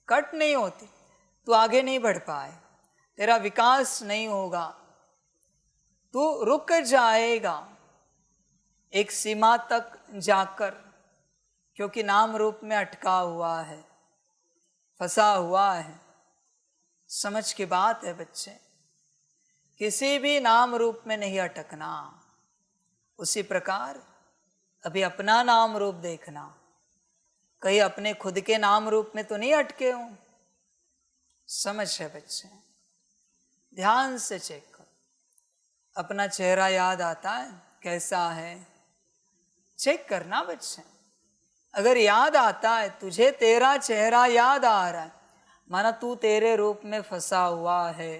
Speaker 1: कट नहीं होती, तो आगे नहीं बढ़ पाए, तेरा विकास नहीं होगा, तू रुक जाएगा एक सीमा तक जाकर, क्योंकि नाम रूप में अटका हुआ है, फंसा हुआ है। समझ की बात है बच्चे, किसी भी नाम रूप में नहीं अटकना। उसी प्रकार अभी अपना नाम रूप देखना, कहीं अपने खुद के नाम रूप में तो नहीं अटके हो। समझ है बच्चे, ध्यान से चेक करो। अपना चेहरा याद आता है कैसा है, चेक करना बच्चे। अगर याद आता है तुझे, तेरा चेहरा याद आ रहा है, माना तू तेरे रूप में फंसा हुआ है।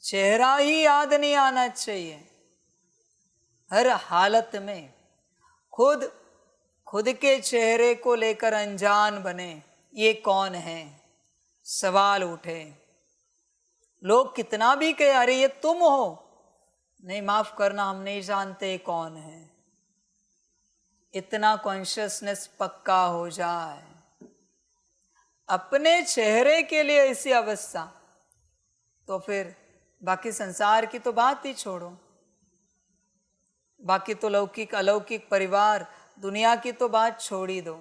Speaker 1: चेहरा ही याद नहीं आना चाहिए हर हालत में। खुद के चेहरे को लेकर अनजान बने, ये कौन है, सवाल उठे। लोग कितना भी कहे अरे ये तुम हो, नहीं माफ करना हम नहीं जानते कौन है। इतना कॉन्शियसनेस पक्का हो जाए अपने चेहरे के लिए ऐसी अवस्था, तो फिर बाकी संसार की तो बात ही छोड़ो, बाकी तो लौकिक अलौकिक परिवार दुनिया की तो बात छोड़ ही दो।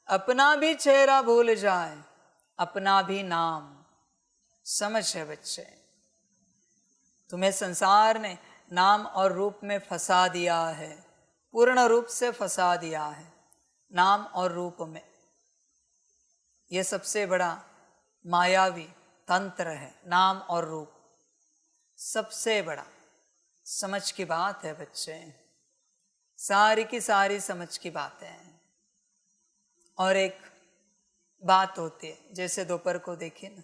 Speaker 1: अपना भी चेहरा भूल जाए, अपना भी नाम। समझ है बच्चे, तुम्हें संसार ने नाम और रूप में फंसा दिया है, पूर्ण रूप से फंसा दिया है नाम और रूप में। यह सबसे बड़ा मायावी तंत्र है, नाम और रूप सबसे बड़ा। समझ की बात है बच्चे, सारी की सारी समझ की बातें हैं। और एक बात होती है, जैसे दोपहर को देखिए ना,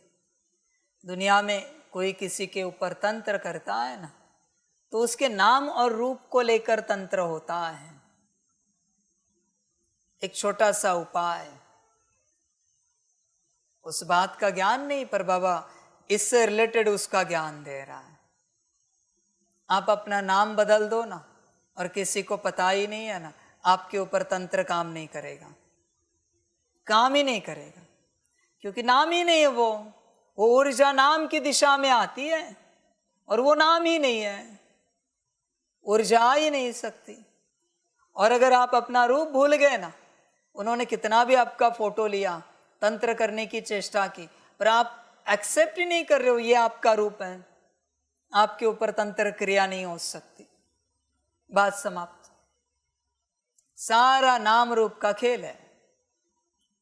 Speaker 1: दुनिया में कोई किसी के ऊपर तंत्र करता है ना, तो उसके नाम और रूप को लेकर तंत्र होता है। एक छोटा सा उपाय, उस बात का ज्ञान नहीं, पर बाबा इससे रिलेटेड उसका ज्ञान दे रहा है। आप अपना नाम बदल दो ना, और किसी को पता ही नहीं है ना, आपके ऊपर तंत्र काम नहीं करेगा, काम ही नहीं करेगा, क्योंकि नाम ही नहीं है। वो ऊर्जा नाम की दिशा में आती है, और वो नाम ही नहीं है, ऊर्जा आ ही नहीं सकती। और अगर आप अपना रूप भूल गए ना, उन्होंने कितना भी आपका फोटो लिया, तंत्र करने की चेष्टा की, पर आप एक्सेप्ट ही नहीं कर रहे हो ये आपका रूप है, आपके ऊपर तंत्र क्रिया नहीं हो सकती। बात समाप्त। सारा नाम रूप का खेल है,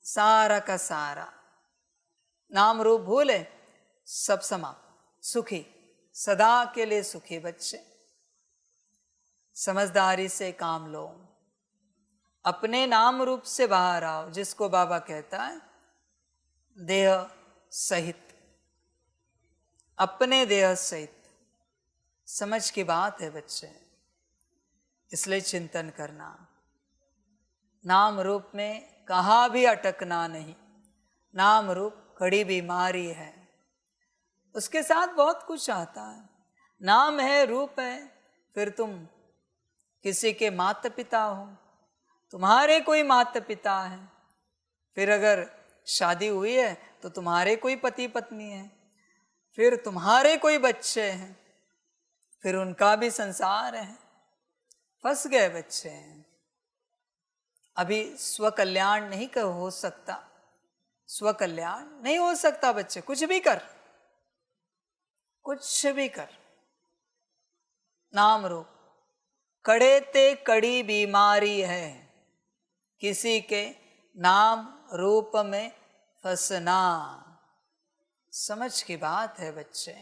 Speaker 1: सारा का सारा। नाम रूप भूले, सब समाप्त। सुखी, सदा के लिए सुखी बच्चे। समझदारी से काम लो, अपने नाम रूप से बाहर आओ, जिसको बाबा कहता है देह सहित, अपने देह सहित। समझ की बात है बच्चे, इसलिए चिंतन करना, नाम रूप में कहाँ भी अटकना नहीं। नाम रूप कड़ी बीमारी है, उसके साथ बहुत कुछ आता है। नाम है, रूप है, फिर तुम किसी के माता पिता हो, तुम्हारे कोई माता पिता है, फिर अगर शादी हुई है तो तुम्हारे कोई पति पत्नी है, फिर तुम्हारे कोई बच्चे हैं, फिर उनका भी संसार है। फंस गए बच्चे। अभी स्व कल्याण नहीं हो सकता, स्व कल्याण नहीं हो सकता बच्चे। कुछ भी कर, कुछ भी कर, नाम रूप कड़े ते कड़ी बीमारी है, किसी के नाम रूप में फंसना। समझ की बात है बच्चे।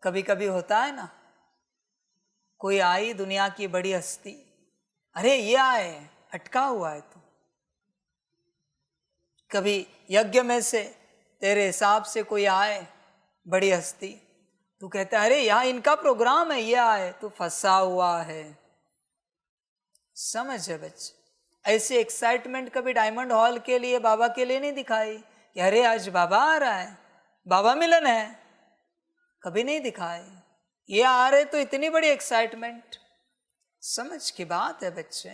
Speaker 1: कभी कभी होता है ना, कोई आई दुनिया की बड़ी हस्ती, अरे ये आए, अटका हुआ है तू। कभी यज्ञ में से तेरे हिसाब से कोई आए बड़ी हस्ती, तू कहता है अरे यहाँ इनका प्रोग्राम है, ये आए, तू फंसा हुआ है। समझ है बच्चे। ऐसी एक्साइटमेंट कभी डायमंड हॉल के लिए, बाबा के लिए नहीं दिखाई कि अरे आज बाबा आ रहा है, बाबा मिलन है, कभी नहीं दिखाई। ये आ रहे तो इतनी बड़ी एक्साइटमेंट। समझ की बात है बच्चे,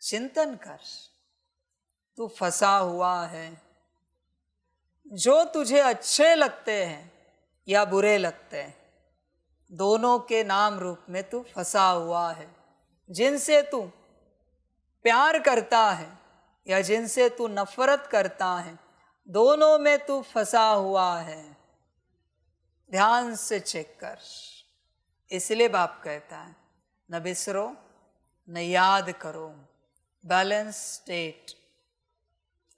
Speaker 1: चिंतन कर, तू फंसा हुआ है। जो तुझे अच्छे लगते हैं या बुरे लगते हैं, दोनों के नाम रूप में तू फंसा हुआ है। जिनसे तू प्यार करता है या जिनसे तू नफरत करता है, दोनों में तू फंसा हुआ है। ध्यान से चेक कर। इसलिए बाप कहता है न बिसरो न याद करो, बैलेंस स्टेट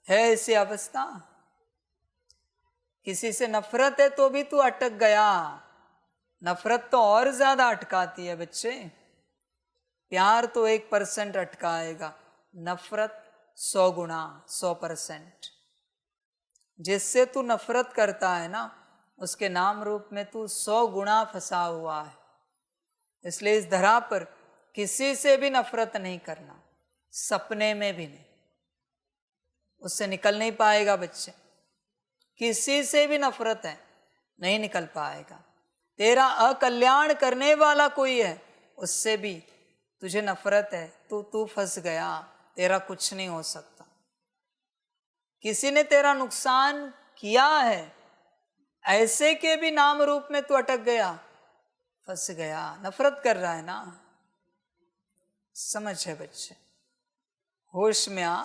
Speaker 1: है ऐसी अवस्था। किसी से नफरत है तो भी तू अटक गया, नफरत तो और ज्यादा अटकाती है बच्चे। प्यार तो 1% अटकाएगा, नफरत 100 गुना, 100%। जिससे तू नफरत करता है ना, उसके नाम रूप में तू 100 गुना फंसा हुआ है। इसलिए इस धरा पर किसी से भी नफरत नहीं करना, सपने में भी नहीं, उससे निकल नहीं पाएगा बच्चे। किसी से भी नफरत है, नहीं निकल पाएगा। तेरा अकल्याण करने वाला कोई है, उससे भी तुझे नफरत है, तू फंस गया, तेरा कुछ नहीं हो सकता। किसी ने तेरा नुकसान किया है, ऐसे के भी नाम रूप में तू अटक गया, फंस गया, नफरत कर रहा है ना। समझ है बच्चे, होश में आ,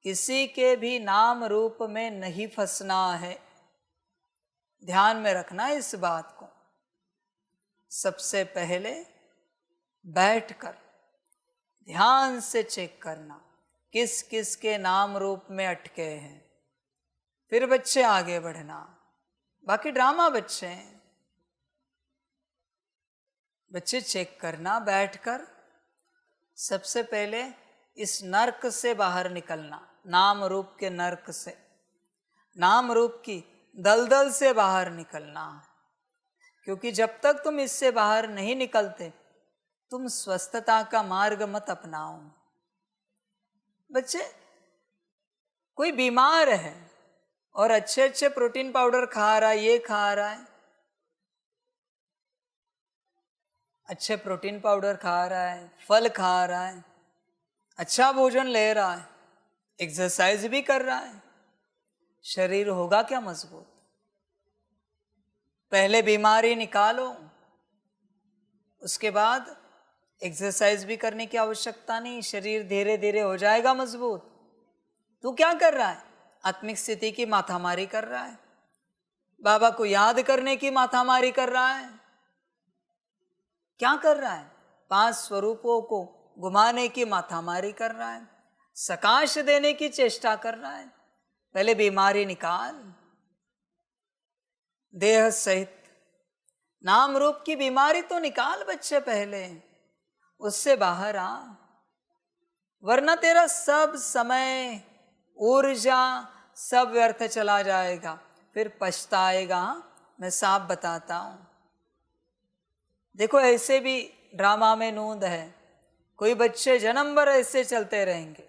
Speaker 1: किसी के भी नाम रूप में नहीं फंसना है। ध्यान में रखना इस बात को। सबसे पहले बैठकर ध्यान से चेक करना किस किस के नाम रूप में अटके हैं, फिर बच्चे आगे बढ़ना। बाकी ड्रामा बच्चे हैं, बच्चे चेक करना बैठकर। सबसे पहले इस नर्क से बाहर निकलना, नाम रूप के नर्क से, नाम रूप की दलदल से बाहर निकलना। क्योंकि जब तक तुम इससे बाहर नहीं निकलते, तुम स्वस्थता का मार्ग मत अपनाओ। बच्चे, कोई बीमार है और अच्छे अच्छे प्रोटीन पाउडर खा रहा है, ये खा रहा है, अच्छे प्रोटीन पाउडर खा रहा है, फल खा रहा है, अच्छा भोजन ले रहा है, एक्सरसाइज भी कर रहा है, शरीर होगा क्या मजबूत? पहले बीमारी निकालो, उसके बाद एक्सरसाइज भी करने की आवश्यकता नहीं, शरीर धीरे धीरे हो जाएगा मजबूत। तू क्या कर रहा है? आत्मिक स्थिति की माथामारी कर रहा है, बाबा को याद करने की माथामारी कर रहा है। क्या कर रहा है? 5 स्वरूपों को घुमाने की माथामारी कर रहा है, सकाश देने की चेष्टा कर रहा है। पहले बीमारी निकाल, देह सहित नाम रूप की बीमारी तो निकाल बच्चे, पहले उससे बाहर आ, वरना तेरा सब समय, ऊर्जा सब व्यर्थ चला जाएगा, फिर पछताएगा। मैं साफ बताता हूं। देखो, ऐसे भी ड्रामा में नूंद है, कोई बच्चे जन्म भर ऐसे चलते रहेंगे,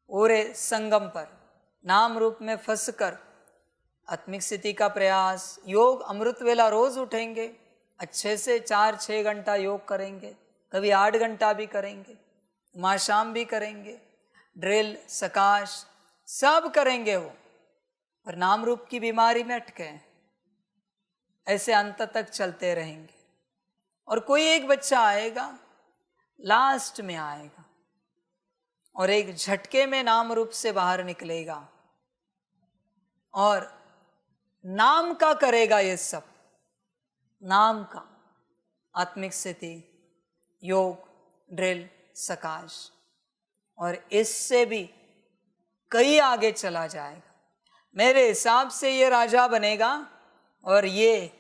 Speaker 1: पूरे संगम पर नाम रूप में फंसकर आत्मिक स्थिति का प्रयास, योग अमृत वेला रोज उठेंगे, अच्छे से 4-6 घंटा योग करेंगे, कभी 8 घंटा भी करेंगे, माँ शाम भी करेंगे, ड्रिल, सकाश सब करेंगे वो, पर नाम रूप की बीमारी में अटके हैं। ऐसे अंत तक चलते रहेंगे। और कोई एक बच्चा आएगा, लास्ट में आएगा और एक झटके में नाम रूप से बाहर निकलेगा और नाम का करेगा ये सब, नाम का, आत्मिक स्थिति, योग, ड्रिल, सकाश, और इससे भी कई आगे चला जाएगा। मेरे हिसाब से ये राजा बनेगा और ये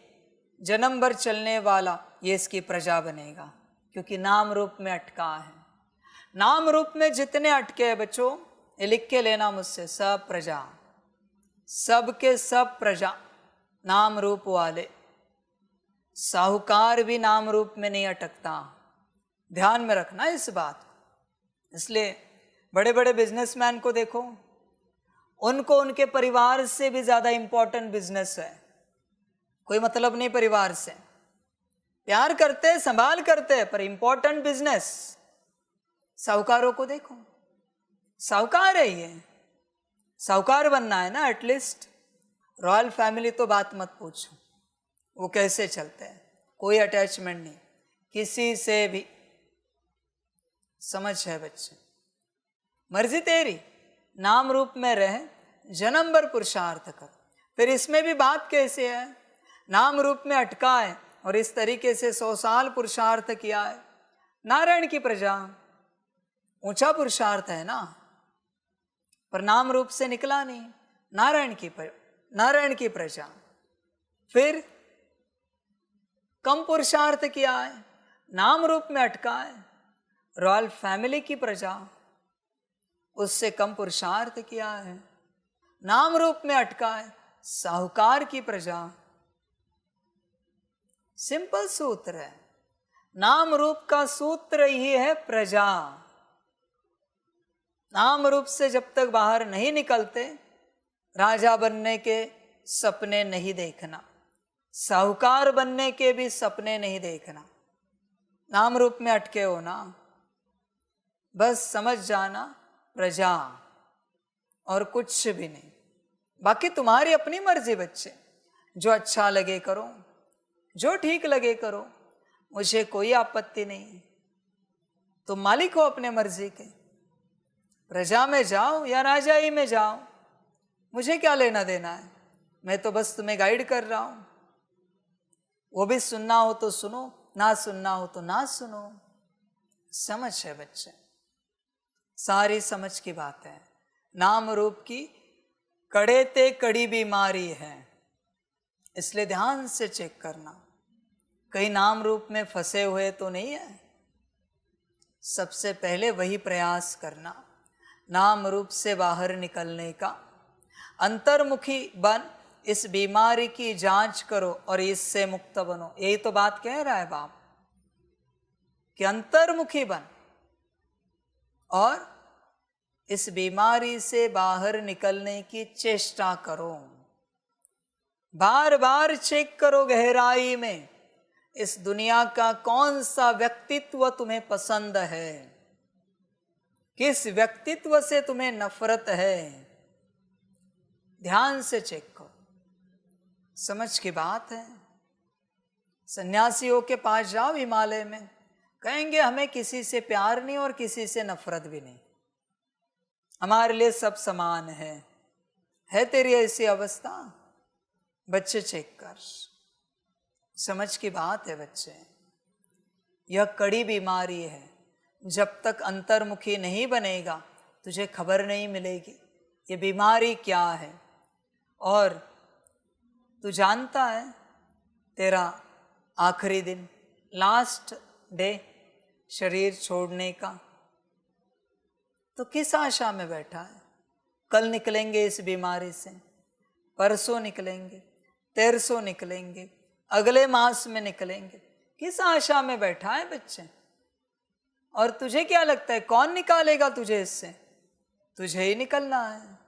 Speaker 1: जन्म भर चलने वाला ये इसकी प्रजा बनेगा, क्योंकि नाम रूप में अटका है। नाम रूप में जितने अटके हैं बच्चों, ये लिख के लेना मुझसे, सब प्रजा, सबके सब प्रजा नाम रूप वाले। साहूकार भी नाम रूप में नहीं अटकता, ध्यान में रखना इस बात को। इसलिए बड़े बड़े बिजनेसमैन को देखो, उनको उनके परिवार से भी ज्यादा इंपॉर्टेंट बिजनेस है। कोई मतलब नहीं परिवार से, प्यार करते हैं, संभाल करते हैं, पर इंपॉर्टेंट बिजनेस। साहूकारों को देखो, साहूकार है ये, साहूकार बनना है ना एटलीस्ट। रॉयल फैमिली तो बात मत पूछो, वो कैसे चलते हैं, कोई अटैचमेंट नहीं किसी से भी। समझ है बच्चे? मर्जी तेरी, नाम रूप में रहे, जन्म भर पुरुषार्थ कर। फिर इसमें भी बात कैसे है, नाम रूप में अटका है और इस तरीके से 100 साल पुरुषार्थ किया है। नारायण की प्रजा ऊंचा पुरुषार्थ है ना, पर नाम रूप से निकला नहीं। नारायण की प्रजा फिर कम पुरुषार्थ किया है, नाम रूप में अटका है। रॉयल फैमिली की प्रजा, उससे कम पुरुषार्थ किया है, नाम रूप में अटका है। साहूकार की प्रजा, सिंपल सूत्र है, नाम रूप का सूत्र ही है प्रजा। नाम रूप से जब तक बाहर नहीं निकलते, राजा बनने के सपने नहीं देखना, साहूकार बनने के भी सपने नहीं देखना। नाम रूप में अटके हो ना, बस समझ जाना प्रजा और कुछ भी नहीं। बाकी तुम्हारी अपनी मर्जी बच्चे, जो अच्छा लगे करो, जो ठीक लगे करो, मुझे कोई आपत्ति नहीं। तुम मालिक हो अपने मर्जी के, प्रजा में जाओ या राजाई में जाओ, मुझे क्या लेना देना है। मैं तो बस तुम्हें गाइड कर रहा हूं। वो भी सुनना हो तो सुनो, ना सुनना हो तो ना सुनो। समझ है बच्चे, सारी समझ की बात है। नाम रूप की कड़े ते कड़ी बीमारी है, इसलिए ध्यान से चेक करना कहीं नाम रूप में फंसे हुए तो नहीं है। सबसे पहले वही प्रयास करना, नाम रूप से बाहर निकलने का। अंतर्मुखी बन, इस बीमारी की जांच करो और इससे मुक्त बनो। यही तो बात कह रहा है बाप कि अंतर्मुखी बन और इस बीमारी से बाहर निकलने की चेष्टा करो। बार बार चेक करो गहराई में, इस दुनिया का कौन सा व्यक्तित्व तुम्हें पसंद है, किस व्यक्तित्व से तुम्हें नफरत है। ध्यान से चेक करो, समझ की बात है। सन्यासियों के पास जाओ हिमालय में, कहेंगे हमें किसी से प्यार नहीं और किसी से नफरत भी नहीं, हमारे लिए सब समान है तेरी ऐसी अवस्था? बच्चे चेक कर, समझ की बात है बच्चे। यह कड़ी बीमारी है, जब तक अंतर्मुखी नहीं बनेगा तुझे खबर नहीं मिलेगी ये बीमारी क्या है। और तू जानता है तेरा आखिरी दिन, लास्ट डे शरीर छोड़ने का, तो किस आशा में बैठा है? कल निकलेंगे इस बीमारी से, परसों निकलेंगे, तेरसों निकलेंगे, अगले मास में निकलेंगे, किस आशा में बैठा है बच्चे? और तुझे क्या लगता है कौन निकालेगा तुझे इससे? तुझे ही निकलना है।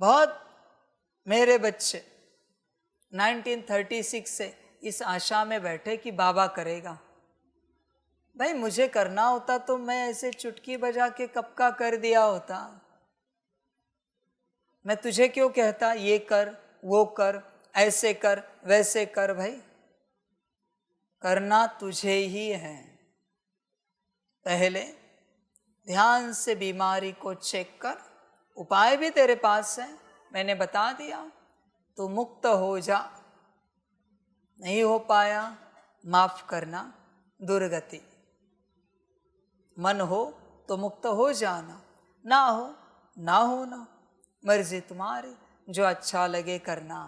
Speaker 1: बहुत मेरे बच्चे 1936 से इस आशा में बैठे कि बाबा करेगा। भाई मुझे करना होता तो मैं ऐसे चुटकी बजा के कब का कर दिया होता। मैं तुझे क्यों कहता ये कर वो कर, ऐसे कर वैसे कर। भाई करना तुझे ही है। पहले ध्यान से बीमारी को चेक कर, उपाय भी तेरे पास है, मैंने बता दिया, तो मुक्त हो जा। नहीं हो पाया, माफ करना, दुर्गति। मन हो तो मुक्त हो जाना, ना हो ना होना, मर्जी तुम्हारी, जो अच्छा लगे करना।